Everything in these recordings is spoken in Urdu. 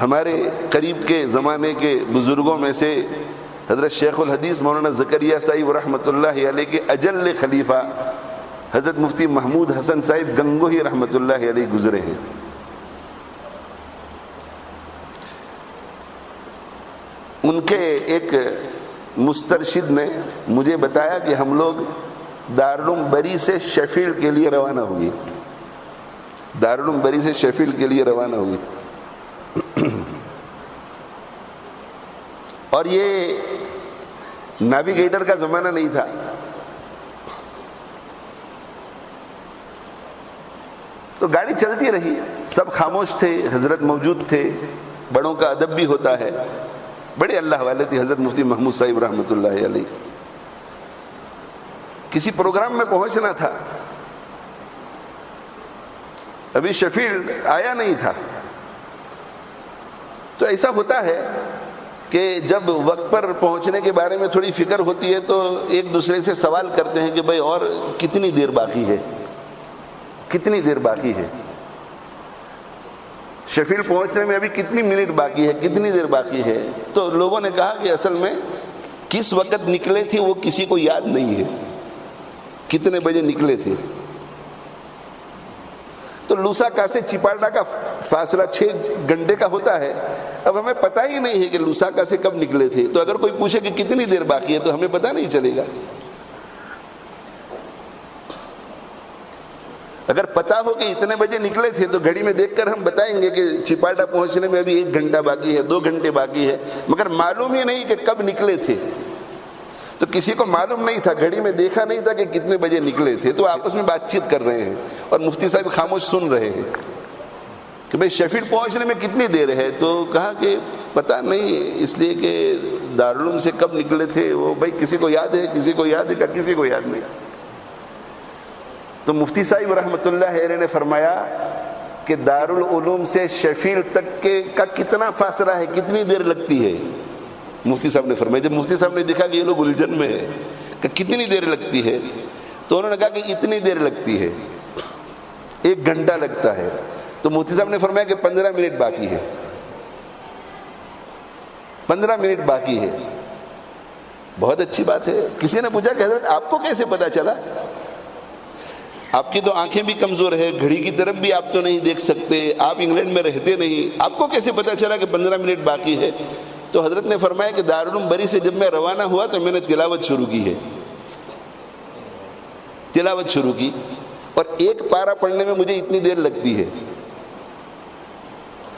ہمارے قریب کے زمانے کے بزرگوں میں سے حضرت شیخ الحدیث مولانا زکریا صاحب رحمۃ اللہ علیہ کے اجل خلیفہ حضرت مفتی محمود حسن صاحب گنگوہی رحمۃ اللہ علیہ گزرے ہیں. ان کے ایک مسترشد نے مجھے بتایا کہ ہم لوگ دارالعلوم بری سے شیفیلڈ کے لیے روانہ ہوئے. دارالعلوم بری سے شیفیلڈ کے لیے روانہ ہوئے. اور یہ نیویگیٹر کا زمانہ نہیں تھا. تو گاڑی چلتی رہی, سب خاموش تھے, حضرت موجود تھے, بڑوں کا ادب بھی ہوتا ہے. بڑے اللہ والے تھے حضرت مفتی محمود صاحب رحمۃ اللہ علیہ. کسی پروگرام میں پہنچنا تھا, ابھی شفیلڈ آیا نہیں تھا. تو ایسا ہوتا ہے کہ جب وقت پر پہنچنے کے بارے میں تھوڑی فکر ہوتی ہے تو ایک دوسرے سے سوال کرتے ہیں کہ بھائی اور کتنی دیر باقی ہے, کتنی دیر باقی ہے, شفیلڈ پہنچنے میں ابھی کتنی منٹ باقی ہے, کتنی دیر باقی ہے. تو لوگوں نے کہا کہ اصل میں کس وقت نکلے تھے وہ کسی کو یاد نہیں ہے, کتنے بجے نکلے تھے. تو لوساکا سے چپالٹا کا فاصلہ 6 گھنٹے کا ہوتا ہے. اب ہمیں پتہ ہی نہیں ہے کہ لوساکا سے کب نکلے تھے. تو اگر کوئی پوچھے کہ کتنی دیر باقی ہے تو ہمیں پتہ نہیں چلے گا. اگر پتہ ہو کہ اتنے بجے نکلے تھے تو گھڑی میں دیکھ کر ہم بتائیں گے کہ چپالٹا پہنچنے میں ابھی 1 گھنٹہ باقی ہے, 2 گھنٹے باقی ہے. مگر معلوم ہی نہیں کہ کب نکلے تھے. تو کسی کو معلوم نہیں تھا, گھڑی میں دیکھا نہیں تھا کہ کتنے بجے نکلے تھے. تو آپس میں بات چیت کر رہے ہیں اور مفتی صاحب خاموش سن رہے ہیں کہ بھئی شفیلڈ پہنچنے میں کتنی دیر ہے. تو کہا کہ پتہ نہیں, اس لیے کہ دارالعلوم سے کب نکلے تھے وہ بھائی کسی کو یاد ہے, کسی کو یاد ہے, کہ کسی کو یاد نہیں. تو مفتی صاحب رحمۃ اللہ علیہ نے فرمایا کہ دارالعلوم سے شیفیلڈ تک کا کتنا فاصلہ ہے, کتنی دیر لگتی ہے. مفتی صاحب نے فرمایا, جب مفتی صاحب نے دیکھا کہ یہ لوگ الجھن میں ہے کہ کتنی دیر لگتی ہے, تو انہوں نے کہا کہ اتنی دیر لگتی ہے, 1 گھنٹہ لگتا ہے. تو مفتی صاحب نے فرمایا کہ 15 منٹ باقی ہے, 15 منٹ باقی ہے. بہت اچھی بات ہے. کسی نے پوچھا کہ حضرت آپ کو کیسے پتا چلا؟ آپ کی تو آنکھیں بھی کمزور ہے, گھڑی کی طرف بھی آپ تو نہیں دیکھ سکتے, آپ انگلینڈ میں رہتے نہیں, آپ کو کیسے پتا چلا کہ 15 منٹ باقی ہے؟ تو حضرت نے فرمایا کہ دارالعلوم بری سے جب میں روانہ ہوا تو میں نے تلاوت شروع کی ہے, تلاوت شروع کی, اور 1 پارہ پڑھنے میں مجھے اتنی دیر لگتی ہے.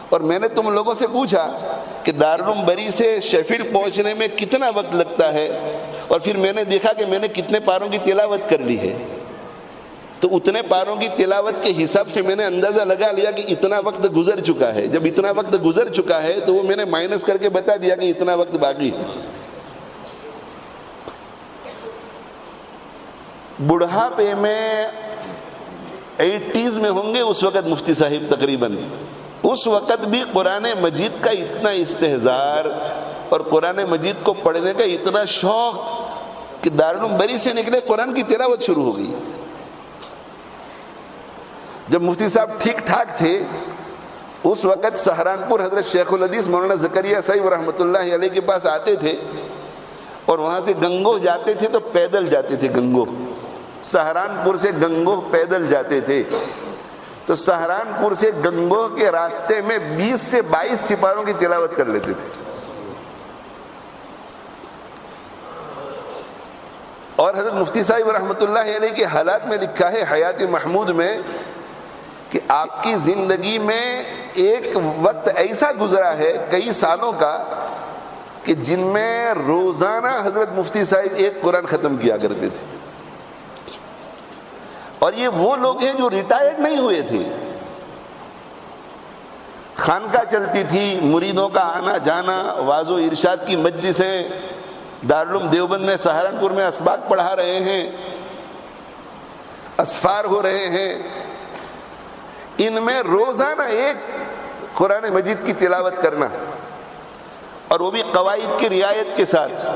اور میں نے تم لوگوں سے پوچھا کہ دارالعلوم بری سے شیفیلڈ پہنچنے میں کتنا وقت لگتا ہے, اور پھر میں نے دیکھا کہ میں نے کتنے پاروں کی تلاوت کر لی ہے. تو اتنے پاروں کی تلاوت کے حساب سے میں نے اندازہ لگا لیا کہ اتنا وقت گزر چکا ہے. جب اتنا وقت گزر چکا ہے تو وہ میں نے مائنس کر کے بتا دیا کہ اتنا وقت باقی ہے. بڑھاپے میں 80s میں ہوں گے اس وقت مفتی صاحب تقریباً. اس وقت بھی قرآن مجید کا اتنا استحضار اور قرآن مجید کو پڑھنے کا اتنا شوق کہ دارالعلوم بری سے نکلے قرآن کی تلاوت شروع ہو گئی. جب مفتی صاحب ٹھیک ٹھاک تھے اس وقت سہارنپور حضرت شیخ الحدیث مولانا زکریا صاحب رحمۃ اللہ علیہ کے پاس آتے تھے, اور وہاں سے گنگوہ جاتے تھے تو پیدل جاتے تھے. گنگوہ, سہارنپور سے گنگوہ پیدل جاتے تھے. تو سہارنپور سے گنگوہ کے راستے میں 20 سے 22 سپاروں کی تلاوت کر لیتے تھے. اور حضرت مفتی صاحب رحمۃ اللہ علیہ کے حالات میں لکھا ہے حیات محمود میں کہ آپ کی زندگی میں ایک وقت ایسا گزرا ہے کئی سالوں کا کہ جن میں روزانہ حضرت مفتی صاحب 1 قرآن ختم کیا کرتے تھے. اور یہ وہ لوگ ہیں جو ریٹائرڈ نہیں ہوئے تھے. خانقاہ چلتی تھی, مریدوں کا آنا جانا, واعظ و ارشاد کی مجلسیں, دارالعلوم دیوبند میں سہارنپور میں اسباق پڑھا رہے ہیں, اسفار ہو رہے ہیں. ان میں روزانہ 1 قرآن مجید کی تلاوت کرنا, اور وہ بھی قواعد کی رعایت کے ساتھ.